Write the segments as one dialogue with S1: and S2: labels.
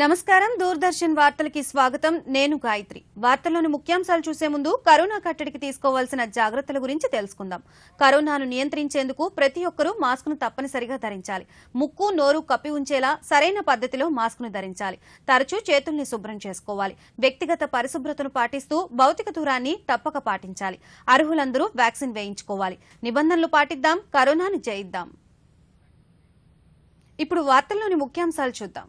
S1: నమస్కారం దూరదర్శన్ వార్తలకి స్వాగతం నేను గాయత్రి వార్తల్లోని ముఖ్యాంశాలు చూసే ముందు కరోనా కట్టడికి తీసుకోవాల్సిన జాగృతల గురించి తెలుసుకుందాం కరోనాను నియంత్రించేందుకు ప్రతి ఒక్కరూ మాస్క్ను తప్పనిసరిగా ధరించాలి ముక్కు నోరు కప్పి ఉంచేలా సరైన పద్ధతిలో మాస్క్ను ధరించాలి తరచూ చేతుల్ని శుభ్రం చేసుకోవాలి వ్యక్తిగత పరిశుభ్రతను పాటిస్తూ భౌతిక దూరాన్ని తప్పక పాటించాలి అర్హులందరూ వ్యాక్సిన్ వేయించుకోవాలి నిబంధనలు పాటిద్దాం కరోనాను జయిద్దాం ఇప్పుడు వార్తల్లోని ముఖ్యాంశాలు చూద్దాం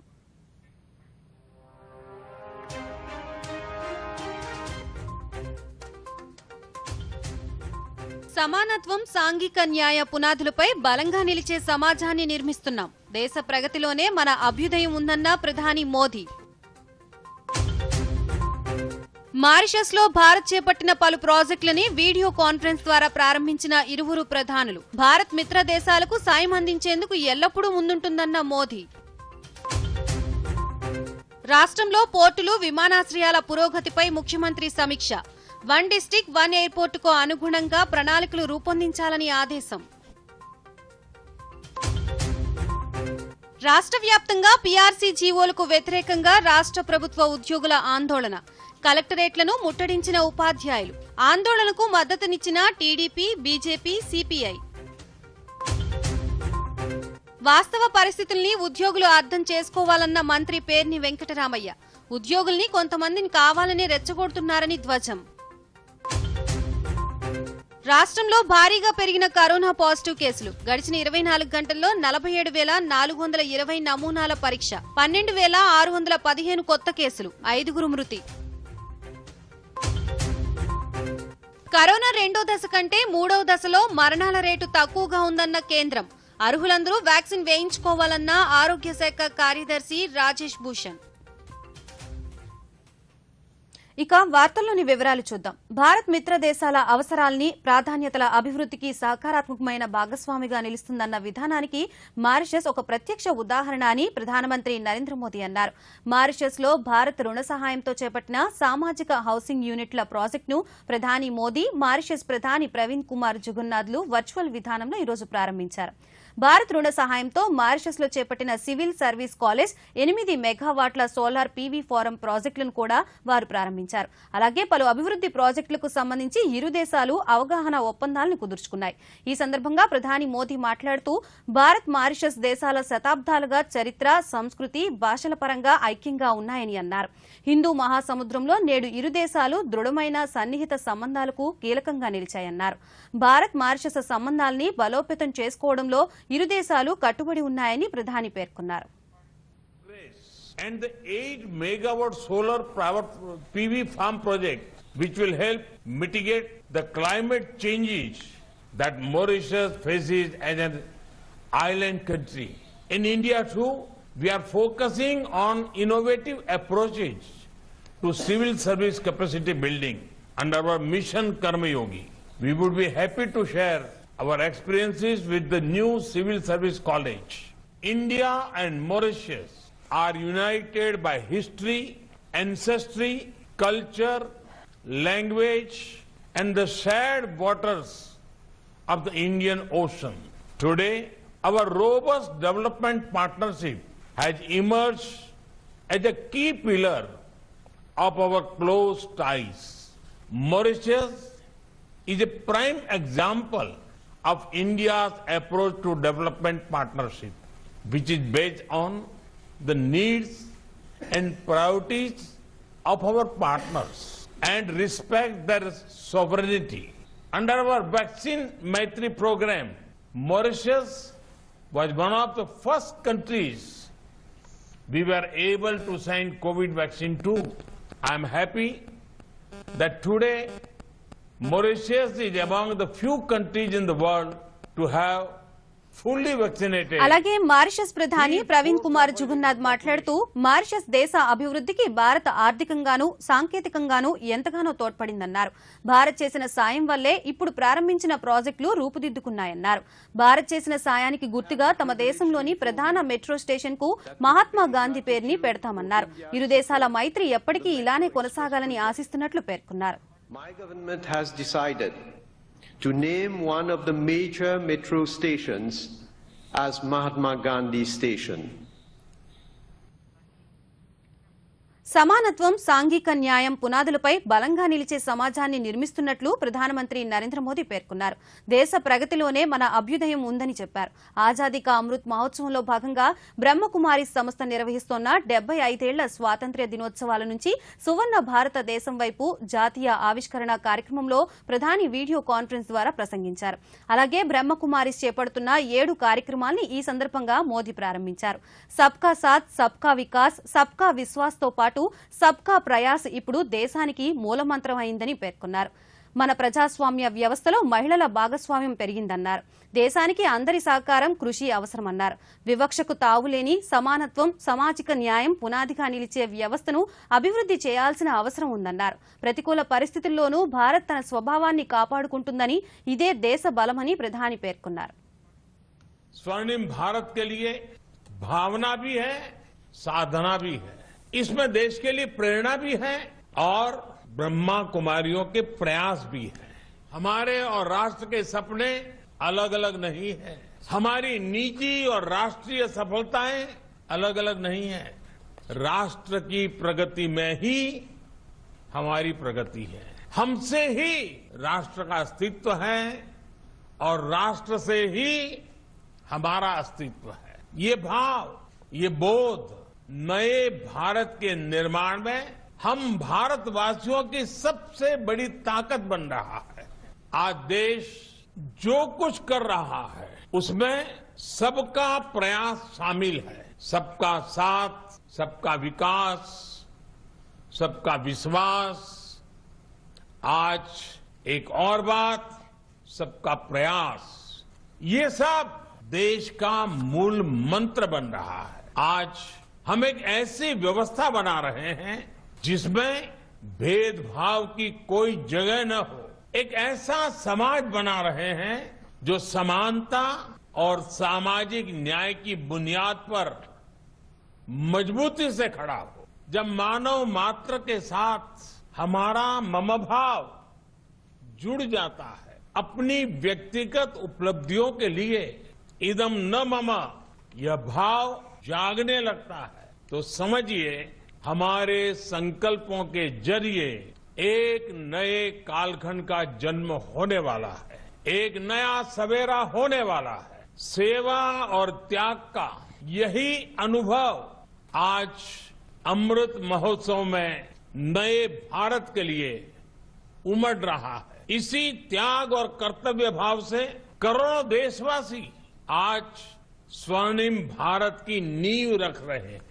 S1: సమానత్వం సాంఘిక న్యాయ పునాదులపై బలంగా నిలిచే సమాజాన్ని నిర్మిస్తున్నాం దేశ ప్రగతిలోనే మన అభ్యుదయం ఉందన్న ప్రధాని మోదీ మారిషస్ లో భారత్ చేపట్టిన పలు ప్రాజెక్టులని వీడియో కాన్ఫరెన్స్ ద్వారా ప్రారంభించిన ఇరువురు ప్రధానులు భారత్ మిత్ర దేశాలకు సాయం అందించేందుకు ఎల్లప్పుడూ ముందుంటుందన్న మోదీ రాష్ట్రంలో పోర్టులు విమానాశ్రయాల పురోగతిపై ముఖ్యమంత్రి సమీక్ష వన్ డిస్టిక్ వన్ ఎయిర్పోర్ట్ కు అనుగుణంగా ప్రణాళికలు రూపొందించాలని ఆదేశం రాష్ట్ర వ్యాప్తంగా పీఆర్సీ జీవోలకు వ్యతిరేకంగా రాష్ట్ర ప్రభుత్వ ఉద్యోగుల ఆందోళన కలెక్టరేట్లను ముట్టడించిన ఉపాధ్యాయులు ఆందోళనకు మద్దతునిచ్చిన టీడీపీ బీజేపీ సిపిఐ వాస్తవ పరిస్థితుల్ని ఉద్యోగులు అర్థం చేసుకోవాలన్న మంత్రి పేర్ని వెంకటరామయ్య ఉద్యోగుల్ని కొంతమందిని కావాలని రెచ్చగొడుతున్నారని ధ్వజం రాష్ట్రంలో భారీగా పెరిగిన కరోనా పాజిటివ్ కేసులు గడిచిన 24 గంటల్లో 47,420 నమూనాల పరీక్ష 12,615 కొత్త కేసులు 5 మృతి కరోనా రెండో దశ కంటే మూడవ దశలో మరణాల రేటు తక్కువగా ఉందన్న కేంద్రం అర్హులందరూ వ్యాక్సిన్ వేయించుకోవాలన్న ఆరోగ్య శాఖ కార్యదర్శి రాజేష్ భూషణ్ ఇక వార్తల్లోని వివరాలు చూద్దాం భారత్ మిత్ర దేశాల అవసరాల్ని ప్రాధాన్యతల అభివృద్ధికి సహకారాత్మకమైన భాగస్వామిగా నిలుస్తుందన్న విధానానికి మారిషస్ ఒక ప్రత్యక్ష ఉదాహరణ అని ప్రధానమంత్రి నరేంద్ర మోదీ అన్నారు మారిషస్ లో భారత్ రుణ సహాయంతో చేపట్టిన సామాజిక హౌసింగ్ యూనిట్ల ప్రాజెక్టును ప్రధాని మోదీ మారిషస్ ప్రధాని ప్రవీణ్ కుమార్ జుగన్నాథ్లు వర్చువల్ విధానంలో ఈరోజు ప్రారంభించారు భారత్ రుణ సహాయంతో మారిషస్ లో చేపట్టిన సివిల్ సర్వీస్ కాలేజ్ 8 మెగావాట్ల సోలార్ పీవీ ఫారం ప్రాజెక్టులను కూడా వారు ప్రారంభించారు అలాగే పలు అభివృద్ది ప్రాజెక్టులకు సంబంధించి ఇరు దేశాలు అవగాహన ఒప్పందాలను కుదుర్చుకున్నాయి ఈ సందర్భంగా ప్రధాని మోదీ మాట్లాడుతూ భారత్ మారిషస్ దేశాల శతాబ్దాలుగా చరిత్ర సంస్కృతి భాషల పరంగా ఐక్యంగా ఉన్నాయని అన్నారు హిందూ మహాసముద్రంలో నేడు ఇరు దేశాలు దృఢమైన సన్నిహిత సంబంధాలకు కీలకంగా నిలిచాయన్నారు భారత్ మారిషస్ సంబంధాల్ని బలోపేతం చేసుకోవడంలో ఇరు దేశాలు కట్టుబడి ఉన్నాయని ప్రధాని పేర్కొన్నారు
S2: And the 8 megawatt solar power PV farm project which will help mitigate the climate changes that Mauritius faces as an island country. In India too, we are focusing on innovative approaches to civil service capacity building under our mission Karma Yogi. We would be happy to share our experiences with the new Civil Service College. India and Mauritius are united by history, ancestry, culture, language, and the shared waters of the Indian Ocean. Today, our robust development partnership has emerged as a key pillar of our close ties. Mauritius is a prime example of India's approach to development partnership, which is based on the needs and priorities of our partners and respect their sovereignty. Under our Vaccine Maitri program, Mauritius was one of the first countries we were able to send COVID vaccine to. I am happy that today Mauritius is among the few countries in the world to have fully vaccinated.
S1: అలాగే Mauritius ప్రధాని ప్రవీణ్ కుమార్ జుగన్నాథ్ మాట్లాడుతూ Mauritius దేశ అభివృద్ధికి భారత్ ఆర్థికంగానూ సాంకేతికంగానూ ఎంతగానో తోడ్పడిందన్నారు భారత్ చేసిన సాయం వల్లే ఇప్పుడు ప్రారంభించిన ప్రాజెక్టులు రూపుదిద్దుకున్నాయన్నారు భారత్ చేసిన సాయానికి గుర్తుగా తమ దేశంలోని ప్రధాన మెట్రో స్టేషన్ కు మహాత్మా గాంధీ పేరుని పెడతామన్నారు ఇరు దేశాల మైత్రి ఎప్పటికీ ఇలానే కొనసాగాలని ఆశిస్తున్నట్లు పేర్కొన్నారు
S3: My government has decided to name one of the major metro stations as Mahatma Gandhi Station.
S1: సమానత్వం, సాంఘిక న్యాయం పునాదులపై బలంగా నిలిచే సమాజాన్ని నిర్మిస్తున్నట్లు ప్రధానమంత్రి నరేంద్ర మోదీ పేర్కొన్నారు. దేశ ప్రగతిలోనే మన అభ్యుదయం ఉందని చెప్పారు. ఆజాదీ కా అమృత్ మహోత్సవంలో భాగంగా బ్రహ్మకుమారి సంస్థ నిర్వహిస్తోన్న 75 ఏళ్ల స్వాతంత్ర్య దినోత్సవాల నుంచి సువర్ణ భారతదేశం వైపు జాతీయ ఆవిష్కరణ కార్యక్రమంలో ప్రధాని వీడియో కాన్ఫరెన్స్ ద్వారా ప్రసంగించారు. అలాగే బ్రహ్మకుమారిస్ చేపడుతున్న 7 కార్యక్రమాల్ని ఈ సందర్భంగా మోదీ ప్రారంభించారు. సబ్కా సాత్, సబ్కా వికాస్, సబ్కా విశ్వాస్ తో పాటు సబ్కా ప్రయాస్ ఇప్పుడు దేశానికి మూలమంత్రం అయిందని పేర్కొన్నారు. మన ప్రజాస్వామ్య వ్యవస్థలో మహిళల భాగస్వామ్యం పెరిగిందన్నారు. దేశానికి అందరి సహకారం, కృషి అవసరమన్నారు. వివక్షకు తావులేని సమానత్వం, సామాజిక న్యాయం పునాదిగా నిలిచే వ్యవస్థను అభివృద్ధి చేయాల్సిన అవసరం ఉందన్నారు. ప్రతికూల పరిస్థితుల్లోనూ భారత్ తన స్వభావాన్ని కాపాడుకుంటుందని, ఇదే దేశ బలమని ప్రధాని పేర్కొన్నారు.
S2: स्वर्णिम भारत के लिए भावना भी है, साधना भी है. इसमें देश के लिए प्रेरणा भी है और ब्रह्मा कुमारियों के प्रयास भी है. हमारे और राष्ट्र के सपने अलग अलग नहीं है. हमारी निजी और राष्ट्रीय सफलताएं अलग अलग नहीं है. राष्ट्र की प्रगति में ही हमारी प्रगति है. हमसे ही राष्ट्र का अस्तित्व है और राष्ट्र से ही हमारा अस्तित्व है. ये भाव, ये बोध नए भारत के निर्माण में हम भारतवासियों की सबसे बड़ी ताकत बन रहा है. आज देश जो कुछ कर रहा है उसमें सबका प्रयास शामिल है. सबका साथ, सबका विकास, सबका विश्वास. आज एक और बात, सबका प्रयास, ये सब देश का मूल मंत्र बन रहा है. आज हम एक ऐसी व्यवस्था बना रहे हैं जिसमें भेदभाव की कोई जगह न हो. एक ऐसा समाज बना रहे हैं जो समानता और सामाजिक न्याय की बुनियाद पर मजबूती से खड़ा हो. जब मानव मात्र के साथ हमारा ममभाव जुड़ जाता है, अपनी व्यक्तिगत उपलब्धियों के लिए इदम न मम यह भाव जागने लगता है, तो समझिए हमारे संकल्पों के जरिए एक नए कालखंड का जन्म होने वाला है. एक नया सवेरा होने वाला है. सेवा और त्याग का यही अनुभव आज अमृत महोत्सव में नए भारत के लिए उमड़ रहा है. इसी त्याग और कर्तव्य भाव से करोड़ों देशवासी आज स्वर्णिम भारत की नींव रख रहे हैं.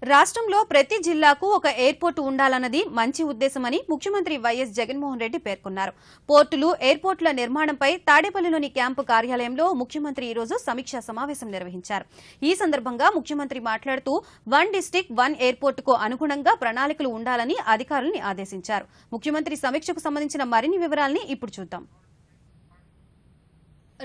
S1: రాష్ట్రంలో ప్రతి జిల్లాకు ఒక ఎయిర్పోర్టు ఉండాలన్నది మంచి ఉద్దేశమని ముఖ్యమంత్రి వైఎస్ జగన్మోహన్ రెడ్డి పేర్కొన్నారు. పోర్టులు, ఎయిర్పోర్టుల నిర్మాణంపై తాడేపల్లిలోని క్యాంపు కార్యాలయంలో ముఖ్యమంత్రి ఈ రోజు సమీక్షా సమావేశం నిర్వహించారు. ఈ సందర్భంగా ముఖ్యమంత్రి మాట్లాడుతూ 1 డిస్టిక్ 1 ఎయిర్పోర్టుకు అనుగుణంగా ప్రణాళికలు ఉండాలని అధికారులను ఆదేశించారు. ముఖ్యమంత్రి సమీక్షకు సంబంధించిన మరిన్ని వివరాల్ని ఇప్పుడు చూద్దాం.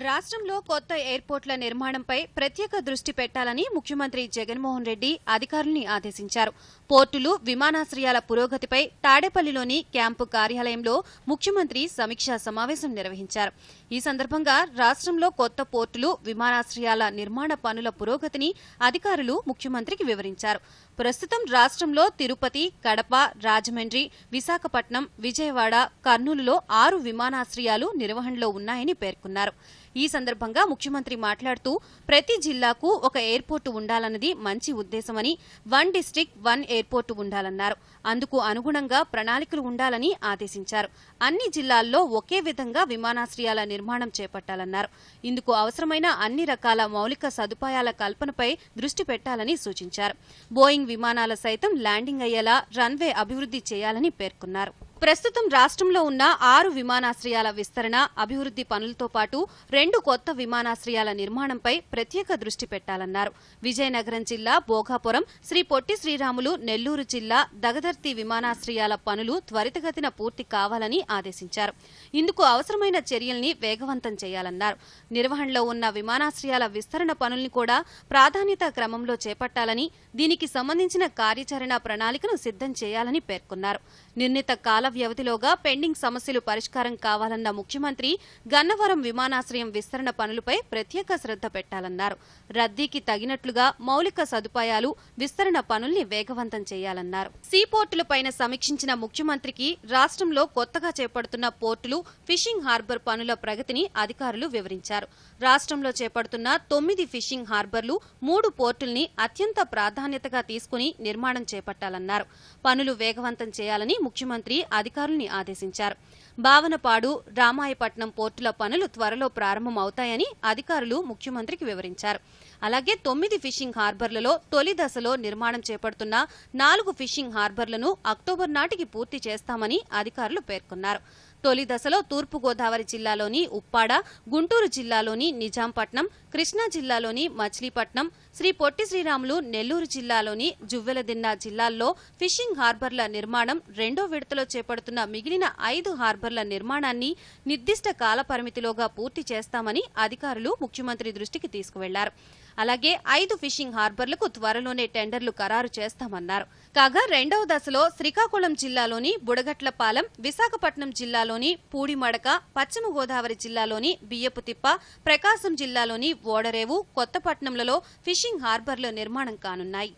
S1: రాష్ట్రంలో కొత్త ఎయిర్పోర్టుల నిర్మాణంపై ప్రత్యేక దృష్టి పెట్టాలని ముఖ్యమంత్రి జగన్మోహన్ రెడ్డి అధికారుల్ని ఆదేశించారు. పోర్టులు, విమానాశ్రయాల పురోగతిపై తాడేపల్లిలోని క్యాంపు కార్యాలయంలో ముఖ్యమంత్రి సమీక్షా సమావేశం నిర్వహించారు. ఈ సందర్భంగా రాష్ట్రంలో కొత్త పోర్టులు, విమానాశ్రయాల నిర్మాణ పనుల పురోగతిని అధికారులు ముఖ్యమంత్రికి వివరించారు. ప్రస్తుతం రాష్ట్రంలో తిరుపతి, కడప, రాజమండ్రి, విశాఖపట్నం, విజయవాడ, కర్నూలులో 6 విమానాశ్రయాలు నిర్వహణలో ఉన్నాయని పేర్కొన్నారు. ఈ సందర్భంగా ముఖ్యమంత్రి మాట్లాడుతూ ప్రతి జిల్లాకు ఒక ఎయిర్పోర్టు ఉండాలన్నది మంచి ఉద్దేశమని, 1 డిస్టిక్ 1 ఎయిర్పోర్టు ఉండాలన్నారు. అందుకు అనుగుణంగా ప్రణాళికలు ఉండాలని ఆదేశించారు. అన్ని జిల్లాల్లో ఒకే విధంగా విమానాశ్రయాల నిర్మాణం చేపట్టాలన్నారు. ఇందుకు అవసరమైన అన్ని రకాల మౌలిక సదుపాయాల కల్పనపై దృష్టి పెట్టాలని సూచించారు. బోయింగ్ విమానాల సైతం ల్యాండింగ్ అయ్యేలా రన్వే అభివృద్ధి చేయాలని పేర్కొన్నారు. ప్రస్తుతం రాష్ట్రంలో ఉన్న 6 విమానాశ్రయాల విస్తరణ, అభివృద్ధి పనులతో పాటు 2 కొత్త విమానాశ్రయాల నిర్మాణంపై ప్రత్యేక దృష్టి పెట్టాలన్నారు. విజయనగరం జిల్లా భోగాపురం, శ్రీ పొట్టి శ్రీరాములు నెల్లూరు జిల్లా దగదర్తి విమానాశ్రయాల పనులు త్వరితగతిన పూర్తి కావాలని ఆదేశించారు. ఇందుకు అవసరమైన చర్యల్ని వేగవంతం చేయాలన్నారు. నిర్వహణలో ఉన్న విమానాశ్రయాల విస్తరణ పనుల్ని కూడా ప్రాధాన్యత క్రమంలో చేపట్టాలని, దీనికి సంబంధించిన కార్యాచరణ ప్రణాళికను సిద్ధం చేయాలని పేర్కొన్నారు. నిర్ణీత కాల వ్యవధిలోగా పెండింగ్ సమస్యలు పరిష్కారం కావాలన్న ముఖ్యమంత్రి గన్నవరం విమానాశ్రయం విస్తరణ పనులపై ప్రత్యేక శ్రద్ధ పెట్టాలన్నారు. రద్దీకి తగినట్లుగా మౌలిక సదుపాయాలు, విస్తరణ పనుల్ని వేగవంతం చేయాలన్నారు. సీపోర్టులపైన సమీక్షించిన ముఖ్యమంత్రికి రాష్ట్రంలో కొత్తగా చేపడుతున్న పోర్టులు, ఫిషింగ్ హార్బర్ పనుల ప్రగతిని అధికారులు వివరించారు. రాష్ట్రంలో చేపడుతున్న 9 ఫిషింగ్ హార్బర్లు, 3 పోర్టుల్ని అత్యంత ప్రాధాన్యతగా తీసుకుని నిర్మాణం చేపట్టాలన్నారు. పనులు వేగవంతం చేయాలని ముఖ్యమంత్రి అధికారుల్ని ఆదేశించారు. భావనపాడు, రామాయపట్నం పోర్టుల పనులు త్వరలో ప్రారంభమవుతాయని అధికారులు ముఖ్యమంత్రికి వివరించారు. అలాగే 9 ఫిషింగ్ హార్బర్లలో తొలి దశలో నిర్మాణం చేపడుతున్న 4 ఫిషింగ్ హార్బర్లను అక్టోబర్ నాటికి పూర్తి చేస్తామని అధికారులు పేర్కొన్నారు. తొలి దశలో తూర్పుగోదావరి జిల్లాలోని ఉప్పాడ, గుంటూరు జిల్లాలోని నిజాంపట్నం, కృష్ణా జిల్లాలోని మచిలీపట్నం, శ్రీ పొట్టి శ్రీరాములు నెల్లూరు జిల్లాలోని జువ్వెలదిన్న జిల్లాల్లో ఫిషింగ్ హార్బర్ల నిర్మాణం, రెండో విడతలో చేపడుతున్న మిగిలిన 5 హార్బర్ల నిర్మాణాన్ని నిర్దిష్ట కాల పరిమితిలోగా పూర్తి చేస్తామని అధికారులు ముఖ్యమంత్రి దృష్టికి తీసుకువెళ్లారు. అలాగే 5 ఫిషింగ్ హార్బర్లకు త్వరలోనే టెండర్లు ఖరారు చేస్తామన్నారు. కాగా రెండవ దశలో శ్రీకాకుళం జిల్లాలోని బుడగట్లపాలెం, విశాఖపట్నం జిల్లాలోని పూడిమడక, పశ్చిమ గోదావరి జిల్లాలోని బియ్యపుతిప్ప, ప్రకాశం జిల్లాలోని ఓడరేవు, కొత్తపట్నంలలో ఫిషింగ్ హార్బర్ల నిర్మాణం కానున్నాయి.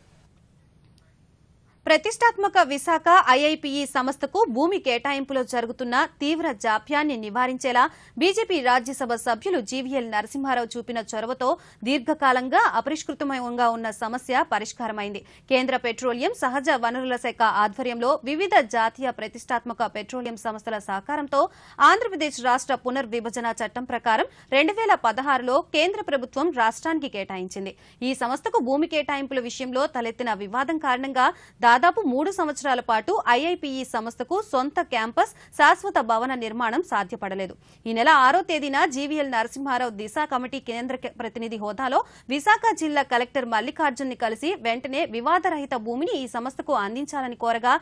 S1: ప్రతిష్టాత్మక విశాఖ ఐఐపిఈ సంస్థకు భూమి కేటాయింపులో జరుగుతున్న తీవ్ర జాప్యాన్ని నివారించేలా బీజేపీ రాజ్యసభ సభ్యులు జీవీఎల్ నరసింహారావు చూపిన చొరవతో దీర్ఘకాలంగా అపరిష్కృతంగా ఉన్న సమస్య పరిష్కారమైంది. కేంద్ర పెట్రోలియం, సహజ వనరుల శాఖ ఆధ్వర్యంలో వివిధ జాతీయ ప్రతిష్టాత్మక పెట్రోలియం సంస్థల సహకారంతో ఆంధ్రప్రదేశ్ రాష్ట్ర పునర్విభజన చట్టం ప్రకారం 2016లో కేంద్ర ప్రభుత్వం రాష్ట్రానికి కేటాయించింది. ఈ సంస్థకు భూమి కేటాయింపుల విషయంలో తలెత్తిన వివాదం కారణంగా దాదాపు 3 సంవత్సరాల పాటు ఐఐపిఈ సంస్థకు సొంత క్యాంపస్, శాశ్వత భవన నిర్మాణం సాధ్యపడలేదు. ఈ నెల 6వ తేదీన జీవీఎల్ నరసింహారావు దిశ కమిటీ కేంద్ర ప్రతినిధి హోదాలో విశాఖ జిల్లా కలెక్టర్ మల్లికార్జున్ ని కలిసి వెంటనే వివాదరహిత భూమిని ఈ సంస్థకు అందించాలని కోరగా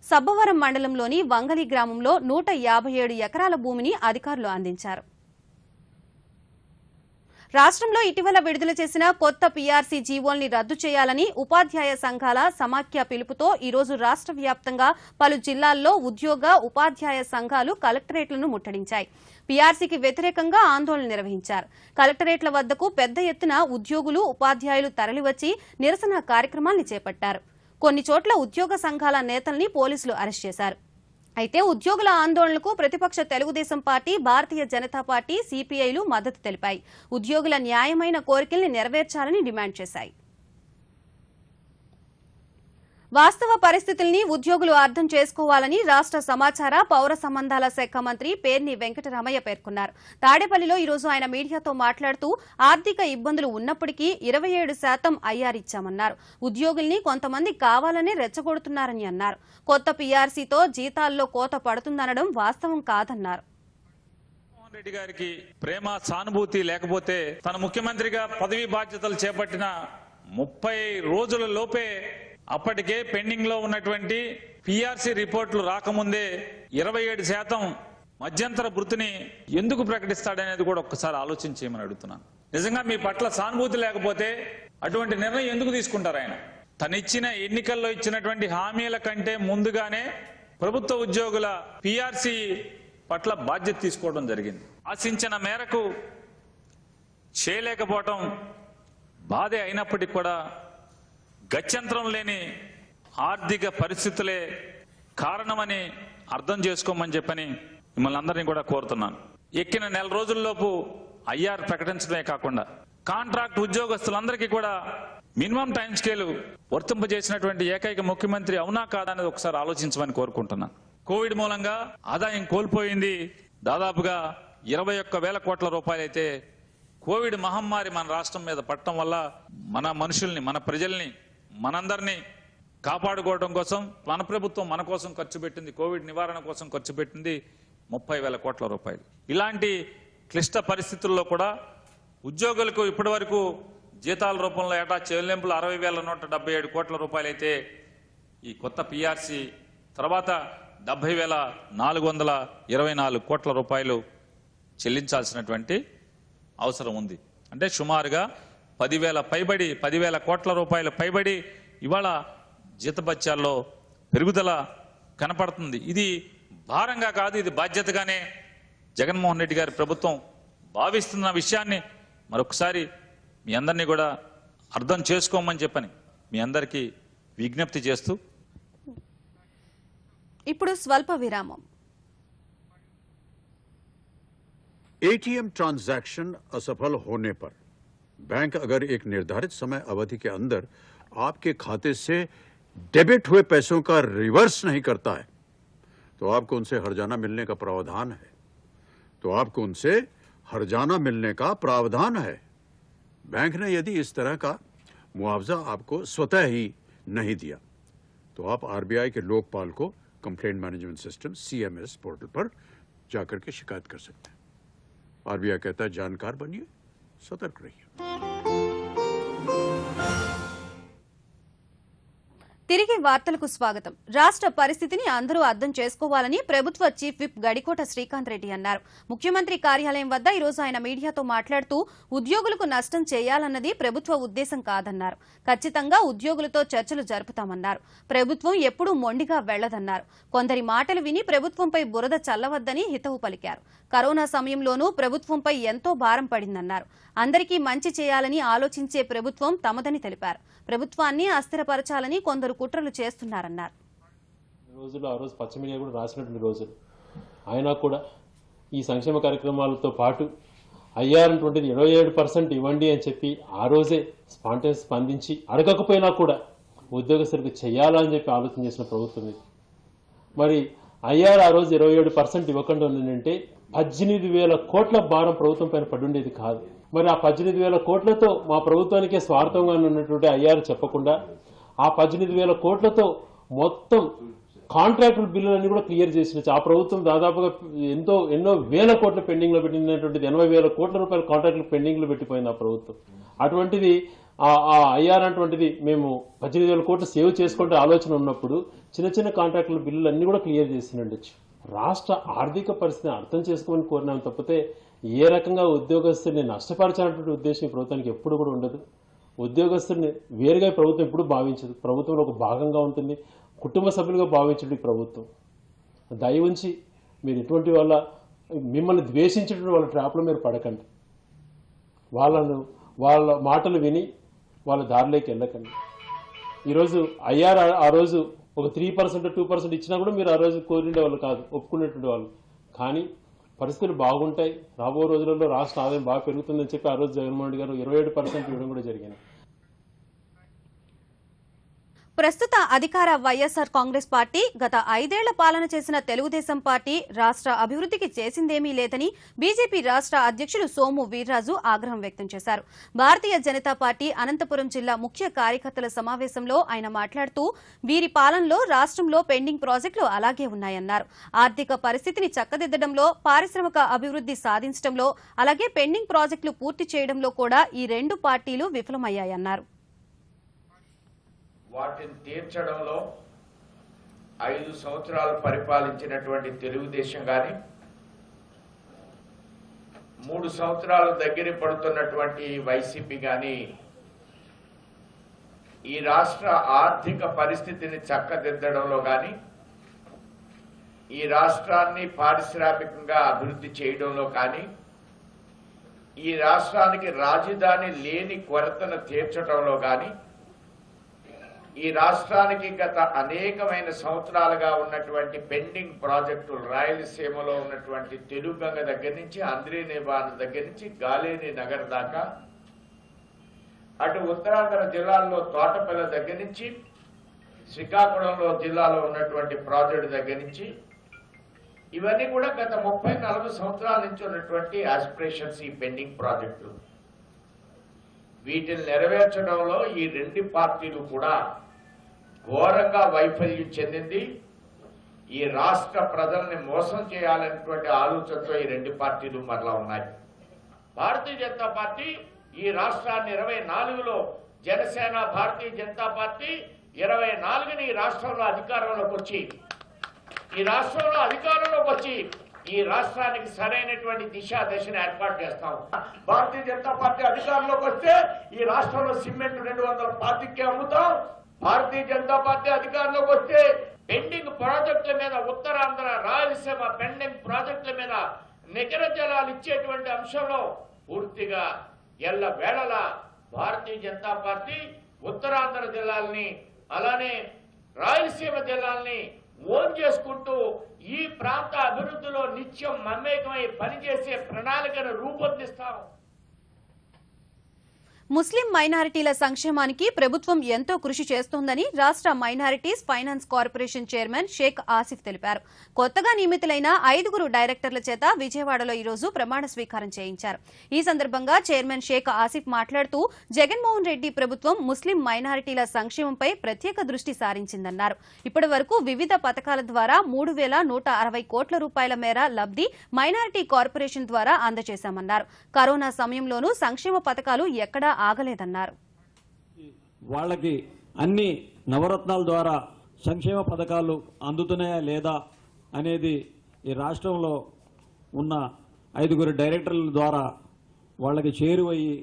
S1: సబ్బవరం మండలంలోని వంగలి గ్రామంలో 157 ఎకరాల భూమిని అధికారులు అందించారు. రాష్ట్రంలో ఇటీవల విడుదల చేసిన కొత్త పీఆర్సీ జీవోల్ని రద్దు చేయాలని ఉపాధ్యాయ సంఘాల సమాఖ్య పిలుపుతో ఈరోజు రాష్ట్ర వ్యాప్తంగా పలు జిల్లాల్లో ఉద్యోగ, ఉపాధ్యాయ సంఘాలు కలెక్టరేట్లను ముట్టడించాయి. పీఆర్సీకి వ్యతిరేకంగా ఆందోళన నిర్వహించారు. కలెక్టరేట్ల వద్దకు పెద్ద ఎత్తున ఉద్యోగులు, ఉపాధ్యాయులు తరలివచ్చి నిరసన కార్యక్రమాల్ని చేపట్టారు. కొన్ని చోట్ల ఉద్యోగ సంఘాల నేతల్ని పోలీసులు అరెస్ట్ చేశారు. అయితే ఉద్యోగుల ఆందోళనకు ప్రతిపక్ష తెలుగుదేశం పార్టీ, భారతీయ జనతా పార్టీ, సిపిఐలు మద్దతు తెలిపాయి. ఉద్యోగుల న్యాయమైన కోరికల్ని నెరవేర్చాలని డిమాండ్ చేశాయి. వాస్తవ పరిస్థితుల్ని ఉద్యోగులు అర్థం చేసుకోవాలని రాష్ట్ర సమాచార, పౌర సంబంధాల శాఖ మంత్రి పేర్ని వెంకటరామయ్య పేర్కొన్నారు. తాడేపల్లిలో ఈరోజు ఆయన మీడియాతో మాట్లాడుతూ ఆర్థిక ఇబ్బందులు ఉన్నప్పటికీ 27% ఐఆర్ ఇచ్చామన్నారు. ఉద్యోగుల్ని కొంతమంది కావాలనే రెచ్చగొడుతున్నారని అన్నారు. కొత్త పీఆర్సీతో జీతాల్లో కోత పడుతుందనడం వాస్తవం కాదన్నారు.
S4: రెడ్డి గారికి ప్రేమ, సానుభూతి లేకపోతే తన ముఖ్యమంత్రిగా పదవి బాధ్యతలు చేపట్టిన 30 రోజుల లోపే అప్పటికే పెండింగ్ లో ఉన్నటువంటి పీఆర్సీ రిపోర్టులు రాకముందే 27% మధ్యంతర భృతిని ఎందుకు ప్రకటిస్తాడనేది కూడా ఒక్కసారి ఆలోచించేయమని అడుగుతున్నాను. నిజంగా మీ పట్ల సానుభూతి లేకపోతే అటువంటి నిర్ణయం ఎందుకు తీసుకుంటారు? ఆయన తనిచ్చిన ఎన్నికల్లో ఇచ్చినటువంటి హామీల కంటే ముందుగానే ప్రభుత్వ ఉద్యోగుల పీఆర్సీ పట్ల బాధ్యత తీసుకోవడం జరిగింది. ఆశించిన మేరకు చేయలేకపోవటం బాధే అయినప్పటికీ కూడా గత్యంతరం లేని ఆర్థిక పరిస్థితులే కారణమని అర్థం చేసుకోమని చెప్పని మిమ్మల్ని అందరినీ కూడా కోరుతున్నాను. ఎక్కిన నెల రోజుల్లోపు ఐఆర్ ప్రకటించడమే కాకుండా కాంట్రాక్ట్ ఉద్యోగస్తులందరికీ కూడా మినిమం టైం స్కేల్ వర్తింపజేసినటువంటి ఏకైక ముఖ్యమంత్రి అవునా కాదా అనేది ఒకసారి ఆలోచించమని కోరుకుంటున్నాను. కోవిడ్ మూలంగా ఆదాయం కోల్పోయింది దాదాపుగా 21,000 కోట్ల రూపాయలైతే కోవిడ్ మహమ్మారి మన రాష్ట్రం మీద పడటం వల్ల మన మనుషుల్ని, మన ప్రజల్ని, మనందరినీ కాపాడుకోవడం కోసం మన ప్రభుత్వం మన కోసం ఖర్చు పెట్టింది, కోవిడ్ నివారణ కోసం ఖర్చు పెట్టింది 30,000 కోట్ల రూపాయలు. ఇలాంటి క్లిష్ట పరిస్థితుల్లో కూడా ఉద్యోగులకు ఇప్పటి వరకు జీతాల రూపంలో ఏటా చెల్లింపులు 60,177 కోట్ల రూపాయలు అయితే ఈ కొత్త పీఆర్సీ తర్వాత 70,424 కోట్ల రూపాయలు చెల్లించాల్సినటువంటి అవసరం ఉంది. అంటే సుమారుగా 10,000 కోట్ల రూపాయలు పైబడి ఇవాళ జీతభత్యాల్లో పెరుగుదల కనపడుతుంది. ఇది భారంగా కాదు, ఇది బాధ్యతగానే జగన్మోహన్ రెడ్డి గారి ప్రభుత్వం భావిస్తున్న విషయాన్ని మరొకసారి మీ అందరినీ కూడా అర్థం చేసుకోమని చెప్పని మీ అందరికీ విజ్ఞప్తి చేస్తూ
S1: ఇప్పుడు స్వల్ప విరామం.
S5: एटीएम ट्रांजैक्शन असफल होने पर बैंक अगर एक निर्धारित समय अवधि के अंदर आपके खाते से डेबिट हुए पैसों का रिवर्स नहीं करता है तो आपको उनसे हर्जाना मिलने का प्रावधान है। बैंक ने यदि इस तरह का मुआवजा आपको स्वतः ही नहीं दिया तो आप आरबीआई के लोकपाल को complaint management system CMS portal पर जाकर के शिकायत कर सकते हैं। आरबीआई कहता है जानकार बनिए, सतर्क रहिए।
S1: తిరిగి వార్తలకు స్వాగతం. రాష్ట్ర పరిస్థితిని అందరూ అర్థం చేసుకోవాలని ప్రభుత్వ చీఫ్ విప్ గడికోట శ్రీకాంత్ రెడ్డి అన్నారు. ముఖ్యమంత్రి కార్యాలయం వద్ద ఈ రోజు ఆయన మీడియాతో మాట్లాడుతూ ఉద్యోగులకు నష్టం చేయాలన్నది ప్రభుత్వ ఉద్దేశం కాదన్నారు. ఖచ్చితంగా ఉద్యోగులతో చర్చలు జరుపుతామన్నారు. ప్రభుత్వం ఎప్పుడూ మొండిగా వెళ్లదన్నారు. కొందరి మాటలు విని ప్రభుత్వంపై బురద చల్లవద్దని హితవు పలికారు. కరోనా సమయంలోనూ ప్రభుత్వంపై ఎంతో భారం పడిందన్నారు. అందరికీ మంచి చేయాలని ఆలోచించే ప్రభుత్వం తమదని తెలిపారు. ప్రభుత్వాన్ని అస్థిరపరచాలని కొందరు కుట్రలు చేస్తున్నారన్నారు.
S6: ఆ రోజు పచ్చ మీడియా కూడా రాసినటువంటి రోజులు అయినా కూడా ఈ సంక్షేమ కార్యక్రమాలతో పాటు అయ్యారటువంటిది 27% ఇవ్వండి అని చెప్పి ఆ రోజే స్పందించి అడగకపోయినా కూడా ఉద్యోగస్తులకు చేయాలని చెప్పి ఆలోచన చేసిన ప్రభుత్వం ఇది. మరి అయ్యారు ఆ రోజు 27% ఇవ్వకుండా ఉందంటే 18,000 కోట్ల భారం ప్రభుత్వం పైన పడుండేది కాదు. మరి ఆ 18,000 కోట్లతో మా ప్రభుత్వానికే స్వార్థంగా ఉన్నటువంటి అయ్యారు చెప్పకుండా ఆ 18,000 కోట్లతో మొత్తం కాంట్రాక్టుల బిల్లులన్నీ కూడా క్లియర్ చేసిన ఆ ప్రభుత్వం దాదాపుగా ఎన్నో వేల కోట్ల పెండింగ్ లో పెట్టినటువంటిది 80,000 కోట్ల రూపాయల కాంట్రాక్టులు పెండింగ్ లో పెట్టిపోయింది ఆ ప్రభుత్వం. అటువంటిది ఆ ఐఆర్ అటువంటిది మేము 18,000 కోట్లు సేవ్ చేసుకుంటే ఆలోచన ఉన్నప్పుడు చిన్న చిన్న కాంట్రాక్టుల బిల్లులు అన్ని కూడా క్లియర్ చేస్తుండొచ్చు. రాష్ట్ర ఆర్థిక పరిస్థితిని అర్థం చేసుకోమని కోరినాం తప్పితే ఏ రకంగా ఉద్యోగస్తుల్ని నష్టపరచాలన్నటువంటి ఉద్దేశం ఈ ప్రభుత్వానికి ఎప్పుడు కూడా ఉండదు. ఉద్యోగస్తుల్ని వేరుగా ప్రభుత్వం ఎప్పుడు భావించదు. ప్రభుత్వంలో ఒక భాగంగా ఉంటుంది, కుటుంబ సభ్యులుగా భావించడం ఈ ప్రభుత్వం. దయ ఉంచి మీరు ఎటువంటి మిమ్మల్ని ద్వేషించేటువంటి వాళ్ళ ట్రాప్లో మీరు పడకండి. వాళ్ళ మాటలు విని వాళ్ళ దారిలోకి వెళ్ళకండి. ఈరోజు ఐఆర్ ఆ రోజు ఒక 3% 2% ఇచ్చినా కూడా మీరు ఆ రోజు కోరిండే వాళ్ళు కాదు, ఒప్పుకునేటువంటి వాళ్ళు. కానీ పరిస్థితులు బాగుంటాయి, రాబో రోజులలో రాష్ట్ర ఆదాయం బాగా పెరుగుతుందని చెప్పి ఆ రోజు జగన్మోహన్ రెడ్డి గారు 27% ఇవ్వడం కూడా జరిగింది.
S1: ప్రస్తుత అధికార వైఎస్ఆర్ కాంగ్రెస్ పార్టీ గత 5 ఏళ్ల పాలన చేసిన తెలుగుదేశం పార్టీ రాష్ట్ర అభివృద్ధికి చేసిందేమీ లేదని బీజేపీ రాష్ట్ర అధ్యక్షుడు సోము వీర్రాజు ఆగ్రహం వ్యక్తం చేశారు. భారతీయ జనతా పార్టీ అనంతపురం జిల్లా ముఖ్య కార్యకర్తల సమావేశంలో ఆయన మాట్లాడుతూ వీరి పాలనలో రాష్ట్రంలో పెండింగ్ ప్రాజెక్టులు అలాగే ఉన్నాయన్నారు. ఆర్థిక పరిస్థితిని చక్కదిద్దడంలో, పారిశ్రామిక అభివృద్ధి సాధించడంలో, అలాగే పెండింగ్ ప్రాజెక్టులు పూర్తి చేయడంలో కూడా ఈ రెండు పార్టీలు విఫలమయ్యాయన్నారు.
S7: వాటిని తీర్చడంలో 5 సంవత్సరాలు పరిపాలించినటువంటి తెలుగుదేశం గాని, 3 సంవత్సరాలు దగ్గర పడుతున్నటువంటి వైసీపీ గాని ఈ రాష్ట్ర ఆర్థిక పరిస్థితిని చక్కదిద్దడంలో గాని, ఈ రాష్ట్రాన్ని పారిశ్రామికంగా అభివృద్ధి చేయడంలో కానీ, ఈ రాష్ట్రానికి రాజధాని లేని కొరతను తీర్చడంలో కానీ, ఈ రాష్ట్రానికి గత అనేకమైన సంవత్సరాలుగా ఉన్నటువంటి పెండింగ్ ప్రాజెక్టులు, రాయలసీమలో ఉన్నటువంటి తెలుగంగ దగ్గర నుంచి అంద్రీనివాన్ దగ్గర నుంచి గాలేని నగర్ దాకా, అటు ఉత్తరాంధ్ర జిల్లాల్లో తోటపల్లి దగ్గర నుంచి శ్రీకాకుళంలో జిల్లాలో ఉన్నటువంటి ప్రాజెక్టు దగ్గర నుంచి, ఇవన్నీ కూడా గత 30-40 సంవత్సరాల నుంచి ఉన్నటువంటి ఆస్పిరేషన్స్, ఈ పెండింగ్ ప్రాజెక్టులు. వీటిని నెరవేర్చడంలో ఈ రెండు పార్టీలు కూడా ఘోరంగా వైఫల్యం చెందింది. ఈ రాష్ట్ర ప్రజల్ని మోసం చేయాలనేటువంటి ఆలోచనతో ఈ రెండు పార్టీలు మరలా ఉన్నాయి. భారతీయ జనతా పార్టీ ఈ రాష్ట్రాన్ని 24లో, జనసేన భారతీయ జనతా పార్టీ 24ని ఈ రాష్ట్రంలో అధికారంలోకి వచ్చి ఈ రాష్ట్రానికి సరైనటువంటి దిశా దశను ఏర్పాటు చేస్తాం. భారతీయ జనతా పార్టీ అధికారంలోకి వస్తే ఈ రాష్ట్రంలో సిమెంట్ 200 పాతికే అమ్ముతాం, భారతీయ జనతా పార్టీ అధికారంలోకి వస్తే పెండింగ్ ప్రాజెక్టుల మీద ఉత్తరాంధ్ర రాయలసీమ పెండింగ్ ప్రాజెక్టుల మీద నికర జలాలు ఇచ్చేటువంటి అంశంలో పూర్తిగా ఎల్ల వేళలా భారతీయ జనతా పార్టీ ఉత్తరాంధ్ర జిల్లాల్ని అలానే రాయలసీమ జిల్లాల్ని ఓన్ చేసుకుంటూ ఈ ప్రాంత అభివృద్ధిలో నిత్యం మమేకమై పనిచేసే ప్రణాళికను రూపొందిస్తాం.
S1: ముస్లిం మైనారిటీల సంక్షేమానికి ప్రభుత్వం ఎంతో కృషి చేస్తోందని రాష్ట్ర minorities finance corporation chairman Sheikh Asif తెలిపారు. కొత్తగా నియమితులైన 5 డైరెక్టర్ల చేత విజయవాడలో ఈ రోజు ప్రమాణ స్వీకారం చేయించారు. ఈ సందర్భంగా చైర్మన్ షేక్ ఆసిఫ్ మాట్లాడుతూ జగన్మోహన్ రెడ్డి ప్రభుత్వం ముస్లిం మైనారిటీల సంక్షేమంపై ప్రత్యేక దృష్టి సారించిందన్నారు. ఇప్పటి వరకు వివిధ పథకాల ద్వారా 3,160 కోట్ల రూపాయల మేర లబ్ది మైనారిటీ కార్పొరేషన్ ద్వారా అందజేశామన్నారు. కరోనా సమయంలోనూ సంక్షేమ పథకాలు ఎక్కడా ఆగలేదన్నారు.
S8: వాళ్ళకి అన్ని నవరత్నాల ద్వారా సంక్షేమ పథకాలు అందుతున్నాయా లేదా అనేది ఈ రాష్ట్రంలో ఉన్న 5 డైరెక్టర్ల ద్వారా వాళ్ళకి చేరువయ్యి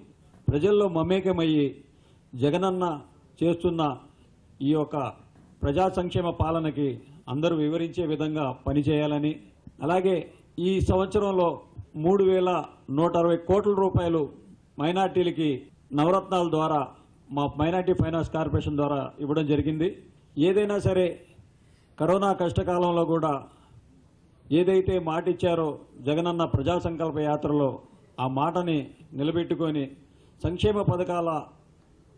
S8: ప్రజల్లో మమేకమయ్యి జగనన్న చేస్తున్న ఈ యొక్క ప్రజా సంక్షేమ పాలనకి అందరూ వివరించే విధంగా పనిచేయాలని, అలాగే ఈ సంవత్సరంలో 3,160 కోట్ల రూపాయలు మైనార్టీలకి నవరత్నాల ద్వారా మా మైనార్టీ ఫైనాన్స్ కార్పొరేషన్ ద్వారా ఇవ్వడం జరిగింది. ఏదైనా సరే కరోనా కష్టకాలంలో కూడా ఏదైతే మాట ఇచ్చారో జగనన్న ప్రజా సంకల్ప యాత్రలో ఆ మాటని నిలబెట్టుకొని సంక్షేమ పథకాల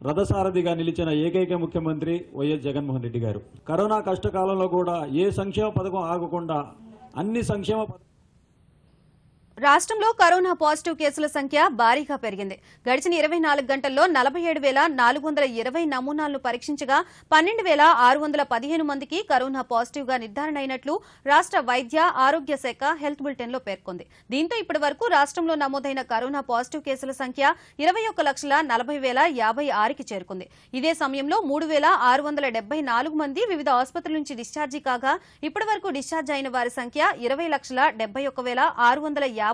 S8: రథసారథిగా నిలిచిన ఏకైక ముఖ్యమంత్రి వైఎస్ జగన్మోహన్ రెడ్డి గారు. కరోనా కష్టకాలంలో కూడా ఏ సంక్షేమ పథకం ఆగకుండా అన్ని సంక్షేమ
S1: రాష్ట్రంలో కరోనా పాజిటివ్ కేసుల సంఖ్య భారీగా పెరిగింది. గడిచిన 24 గంటల్లో 47,420 నమూనాలను పరీక్షించగా 12,615 మందికి కరోనా పాజిటివ్ గా నిర్ధారణ అయినట్లు రాష్ట్ర వైద్య ఆరోగ్య శాఖ హెల్త్ బులెటిన్ లో పేర్కొంది. దీంతో ఇప్పటి వరకు రాష్ట్రంలో నమోదైన కరోనా పాజిటివ్ కేసుల సంఖ్య 21,40,056కి చేరుకుంది. ఇదే సమయంలో 3,674 మంది వివిధ ఆసుపత్రుల నుంచి డిశ్చార్జి కాగా ఇప్పటి వరకు డిశ్చార్జ్ అయిన వారి సంఖ్య 20,71,658కి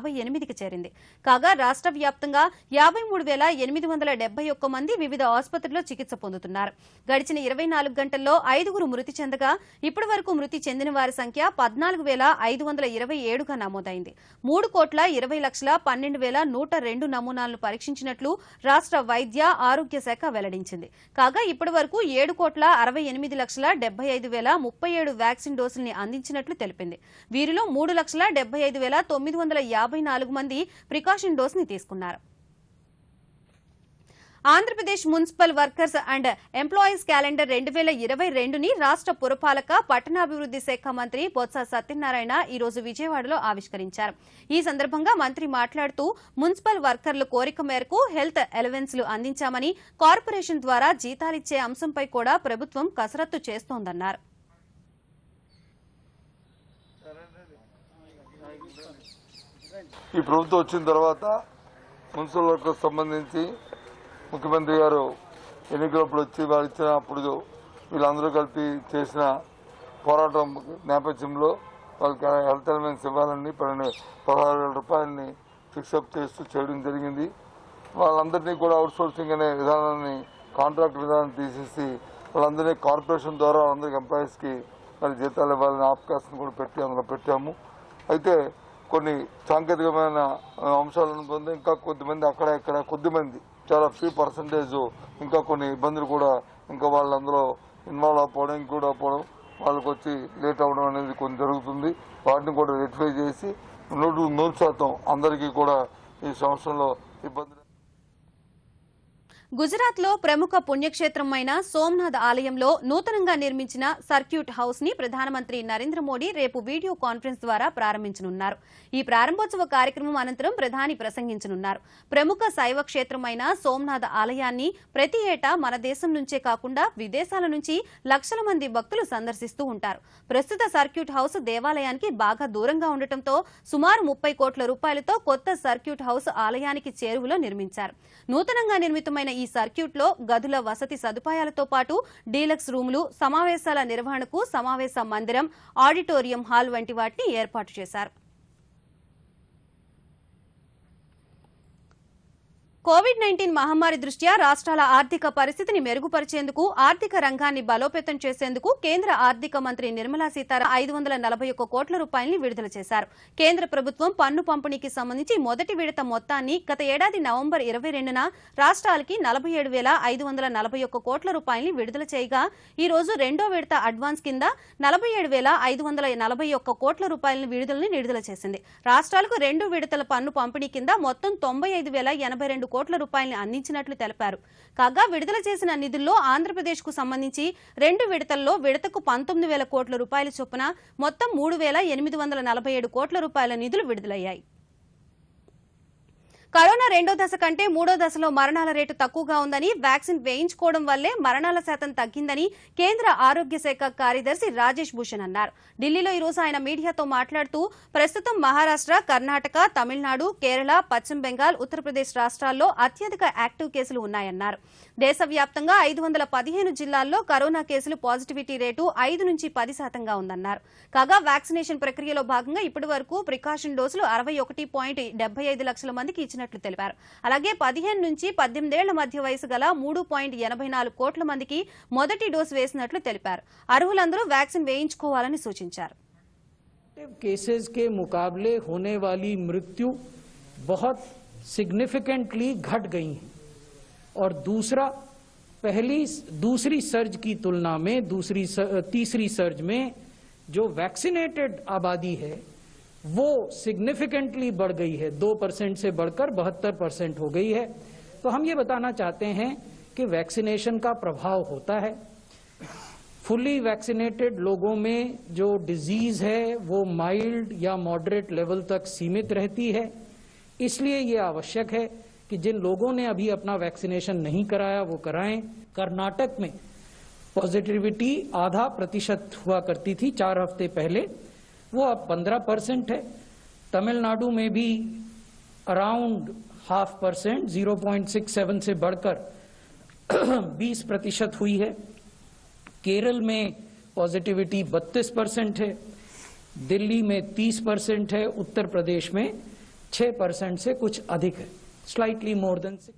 S1: చేరింది. కాగా రాష్ట్ర వ్యాప్తంగా 53,871 మంది వివిధ ఆసుపత్రుల్లో చికిత్స పొందుతున్నారు. గడిచిన 24 గంటల్లో 5 మృతి చెందగా ఇప్పటి వరకు మృతి చెందిన వారి సంఖ్య 14,527గా నమోదైంది. 3,20,12,102 నమూనాలను పరీక్షించినట్లు రాష్ట్ర వైద్య ఆరోగ్య శాఖ వెల్లడించింది. కాగా ఇప్పటి వరకు 7,68,75,037 వ్యాక్సిన్ డోసుల్ని అందించినట్లు తెలిపింది. వీరిలో 3,75,954 మంది ప్రికాషన్ డోస్ ని తీసుకున్నారు. Andhra Pradesh municipal workers and employees calendar 2022ని రాష్ట్ర పురపాలక పట్టణాభివృద్ది శాఖ మంత్రి బొత్స సత్యనారాయణ ఈ రోజు విజయవాడలో ఆవిష్కరించారు. ఈ సందర్భంగా మంత్రి మాట్లాడుతూ మున్సిపల్ వర్కర్ల కోరిక మేరకు హెల్త్ అలవెన్స్లు అందించామని, కార్పొరేషన్ ద్వారా జీతాలిచ్చే అంశంపై కూడా ప్రభుత్వం కసరత్తు చేస్తోందన్నారు.
S9: ఈ ప్రభుత్వం వచ్చిన తర్వాత మున్సిపల్ వర్కర్స్ సంబంధించి ముఖ్యమంత్రి గారు ఎన్నికలప్పుడు వచ్చి వాళ్ళు ఇచ్చిన అప్పుడు వీళ్ళందరూ కలిపి చేసిన పోరాటం నేపథ్యంలో వాళ్ళకి హెల్త్ అలవెన్స్ ఇవ్వాలని 16,000 రూపాయలని ఫిక్సప్ చేస్తూ చేయడం జరిగింది. వాళ్ళందరినీ కూడా అవుట్ సోర్సింగ్ అనే విధానాన్ని, కాంట్రాక్ట్ విధానాన్ని తీసేసి వాళ్ళందరినీ కార్పొరేషన్ ద్వారా అందరికి ఎంప్లాయీస్కి మరి జీతాలు ఇవ్వాలని ఆప్కాస్ని కూడా పెట్టి అందులో పెట్టాము. అయితే కొన్ని సాంకేతికమైన అంశాలను పొంది ఇంకా కొద్దిమంది అక్కడ ఇక్కడ కొద్దిమంది చాలా ఫ్యూ పర్సంటేజ్ ఇంకా కొన్ని ఇబ్బందులు కూడా ఇంకా వాళ్ళు అందులో ఇన్వాల్వ్ అవ్వడం కూడా పోవడం వాళ్ళకి వచ్చి లేట్ అవ్వడం అనేది కొంచెం జరుగుతుంది. వాటిని కూడా రెక్టిఫై చేసి 100% అందరికీ కూడా ఈ సంవత్సరంలో ఇబ్బందులు.
S1: గుజరాత్ లో ప్రముఖ పుణ్యక్షేత్రమైన సోమనాథ్ ఆలయంలో నూతనంగా నిర్మించిన సర్క్యూట్ హౌస్ ని ప్రధానమంత్రి నరేంద్ర మోడీ రేపు వీడియో కాన్ఫరెన్స్ ద్వారా ప్రారంభించనున్నారు. ఈ ప్రారంభోత్సవ కార్యక్రమం అనంతరం ప్రధాని ప్రసంగించనున్నారు. ప్రముఖ శైవ క్షేత్రమైన సోమనాథ్ ఆలయాన్ని ప్రతి ఏటా మన దేశం నుంచే కాకుండా విదేశాల నుంచి లక్షల మంది భక్తులు సందర్శిస్తూ ఉంటారు. ప్రస్తుత సర్క్యూట్ హౌస్ దేవాలయానికి బాగా దూరంగా ఉండటంతో సుమారు 30 కోట్ల రూపాయలతో కొత్త సర్క్యూట్ హౌస్ ఆలయానికి చేరువలో నిర్మించారు. నూతనంగా నిర్మితమైన ఈ సర్క్యూట్ లో గదుల వసతి సదుపాయాలతో పాటు డీలక్స్ రూములు, సమావేశాల నిర్వహణకు సమావేశ మందిరం, ఆడిటోరియం హాల్ వంటి వాటిని ఏర్పాటు చేశారు. కోవిడ్-19 మహమ్మారి దృష్ట్యా రాష్ట్రాల ఆర్థిక పరిస్థితిని మెరుగుపరిచేందుకు ఆర్థిక రంగాన్ని బలోపేతం చేసేందుకు కేంద్ర ఆర్థిక మంత్రి నిర్మలా సీతారామన్ 541 కోట్ల రూపాయల్ని విడుదల చేశారు. కేంద్ర ప్రభుత్వం పన్ను పంపిణీకి సంబంధించి మొదటి విడత మొత్తాన్ని గత ఏడాది నవంబర్ 22న రాష్ట్రాలకి 47,541 కోట్ల రూపాయల్ని విడుదల చేయగా ఈ రోజు రెండో విడత అడ్వాన్స్ కింద 47,541 కోట్ల రూపాయల విడుదల చేసింది. రాష్ట్రాలకు రెండు విడతల పన్ను పంపిణీ కింద మొత్తం 95,082 కోట్ల రూపాయల్ని అందించినట్లు తెలిపారు. కాగా విడుదల చేసిన నిధుల్లో ఆంధ్రప్రదేశ్ కు సంబంధించి రెండు విడతల్లో విడతకు 19,000 కోట్ల రూపాయల చొప్పున మొత్తం 3,847 కోట్ల రూపాయల నిధులు విడుదలయ్యాయి. కరోనా రెండో దశ కంటే మూడో దశలో మరణాల రేటు తక్కువగా ఉందని, వ్యాక్సిన్ వేయించుకోవడం వల్లే మరణాల శాతం తగ్గిందని కేంద్ర ఆరోగ్య శాఖ కార్యదర్శి రాజేష్ భూషణ్ అన్నారు. ఢిల్లీలో ఈ రోజు ఆయన మీడియాతో మాట్లాడుతూ ప్రస్తుతం మహారాష్ట్ర, కర్ణాటక, తమిళనాడు, కేరళ, పశ్చిమ బెంగాల్, ఉత్తరప్రదేశ్ రాష్ట్రాల్లో అత్యధిక యాక్టివ్ కేసులు ఉన్నాయన్నారు. దేశవ్యాప్తంగా 515 జిల్లాల్లో కరోనా కేసులు పాజిటివిటీ రేటు 5 నుంచి 10% ఉందన్నారు. కాగా వ్యాక్సినేషన్ ప్రక్రియలో భాగంగా ఇప్పటి వరకు ప్రికాషన్ డోసులు 61.75 లక్షల మందికి ఇచ్చినట్లు తెలిపారు. అలాగే 15 నుంచి 18 ఏళ్ల మధ్య వయసు గల 3.84 కోట్ల మందికి మొదటి డోసు వేసినట్లు తెలిపారు. అర్హులందరూ వ్యాక్సిన్ వేయించుకోవాలని సూచించారు.
S10: केसेस के मुकाबले होने वाली मृत्यु बहुत सिग्निफिकेंटली घट गई है और दूसरी सर्ज की तुलना में तीसरी सर्ज में जो वैक्सीनेटेड आबादी है वो सिग्निफिकेंटली बढ़ गई है, 2% से बढ़कर 72% हो गई है. तो हम ये बताना चाहते हैं कि वैक्सीनेशन का प्रभाव होता है. फुली वैक्सीनेटेड लोगों में जो डिजीज है वो माइल्ड या मॉडरेट लेवल तक सीमित रहती है. इसलिए ये आवश्यक है कि जिन लोगों ने अभी अपना वैक्सीनेशन नहीं कराया वो कराएं. कर्नाटक में पॉजिटिविटी 0.5% हुआ करती थी 4 हफ्ते पहले, वो अब 15% है. तमिलनाडु में भी अराउंड 0.5%, 0.67 से बढ़कर 20% हुई है. केरल में पॉजिटिविटी 32% है, दिल्ली में 30% है, उत्तर प्रदेश में 6% से कुछ अधिक है, स्लाइटली मोर देन 6.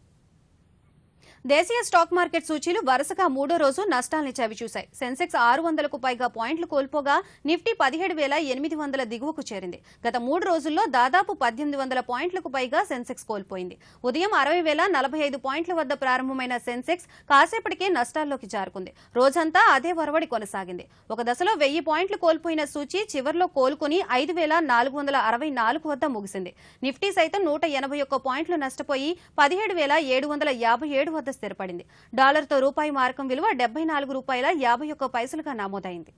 S1: దేశీయ స్టాక్ మార్కెట్ సూచీలు వరుసగా మూడో రోజు నష్టాల్ని చవిచూశాయి. సెన్సెక్స్ 600కు పైగా పాయింట్లు కోల్పోగా నిఫ్టీ 17,800 దిగువకు చేరింది. గత 3 రోజుల్లో దాదాపు 1,800 పాయింట్లకు పైగా సెన్సెక్స్ కోల్పోయింది. ఉదయం 60,045 పాయింట్ల వద్ద ప్రారంభమైన సెన్సెక్స్ కాసేపటికే నష్టాల్లోకి జారుకుంది. రోజంతా అదే వరవడి కొనసాగింది. ఒక దశలో 1000 పాయింట్లు కోల్పోయిన సూచీ చివర్లో కోలుకుని 5,464 వద్ద ముగిసింది. నిఫ్టీ సైతం 181 పాయింట్లు నష్టపోయి 17,757 వద్ద స్థిరపడింది. డాలర్తో రూపాయి మారకం విలువ $74.51గా నమోదైంది.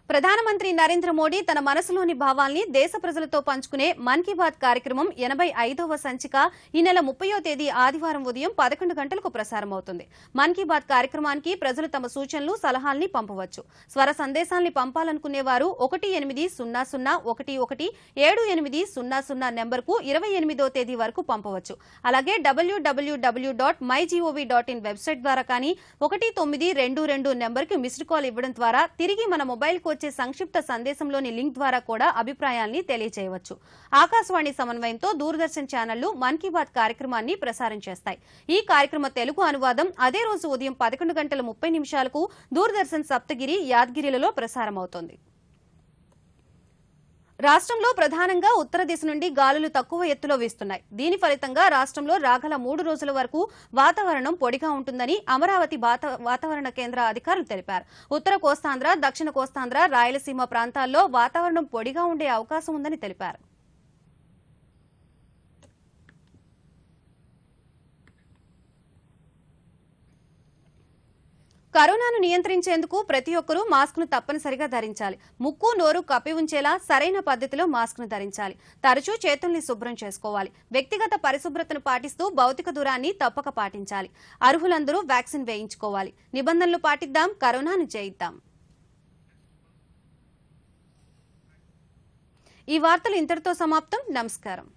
S1: ప్రధానమంత్రి నరేంద్ర మోడీ తన మనసులోని భావాల్ని దేశ ప్రజలతో పంచుకునే మన్ కీ బాత్ కార్యక్రమం 85వ సంచిక ఈ నెల 30వ తేదీ ఆదివారం ఉదయం 11 గంటలకు ప్రసారమవుతుంది. మన్ కీ బాత్ కార్యక్రమానికి ప్రజలు తమ సూచనలు, సలహాల్ని పంపవచ్చు. స్వర సందేశాల్ని పంపాలనుకునేవారు 1800117800 నెంబర్కు 28వ తేదీ వరకు పంపవచ్చు. అలాగే www.mygov.in వెబ్సైట్ ద్వారా కానీ 1922 నెంబర్కి మిస్డ్ కాల్ ఇవ్వడం ద్వారా తిరిగి మన మొబైల్కు వచ్చే సంక్షిప్త సందేశంలోని లింక్ ద్వారా కూడా అభిప్రాయాల్ని తెలియజేయవచ్చు. ఆకాశవాణి సమన్వయంతో దూరదర్శన్ ఛానళ్లు మన్ కీ బాత్ కార్యక్రమాన్ని ప్రసారం చేస్తాయి. ఈ కార్యక్రమ తెలుగు అనువాదం అదే రోజు ఉదయం 11:30 దూరదర్శన్ సప్తగిరి, యాద్గిరిలలో ప్రసారమవుతోంది. రాష్ట్రంలో ప్రధానంగా ఉత్తర దిశ నుండి గాలులు తక్కువ ఎత్తులో వీస్తున్నాయి. దీని ఫలితంగా రాష్ట్రంలో రాగల 3 రోజుల వరకు వాతావరణం పొడిగా ఉంటుందని అమరావతి వాతావరణ కేంద్ర అధికారులు తెలిపారు. ఉత్తర కోస్తాంధ్ర, దక్షిణ కోస్తాంధ్ర, రాయలసీమ ప్రాంతాల్లో వాతావరణం పొడిగా ఉండే అవకాశం ఉందని తెలిపారు. కరోనాను నియంత్రించేందుకు ప్రతి ఒక్కరూ మాస్క్ను తప్పనిసరిగా ధరించాలి. ముక్కు, నోరు కప్పి ఉంచేలా సరైన పద్ధతిలో మాస్క్ను ధరించాలి. తరచూ చేతుల్ని శుభ్రం చేసుకోవాలి. వ్యక్తిగత పరిశుభ్రతను పాటిస్తూ భౌతిక దూరాన్ని తప్పక పాటించాలి. అర్హులందరూ వ్యాక్సిన్ వేయించుకోవాలి. నిబంధనలు పాటిద్దాం, కరోనాను జయిద్దాం. ఈ వార్తలు ఇంతటితో సమాప్తం. నమస్కారం.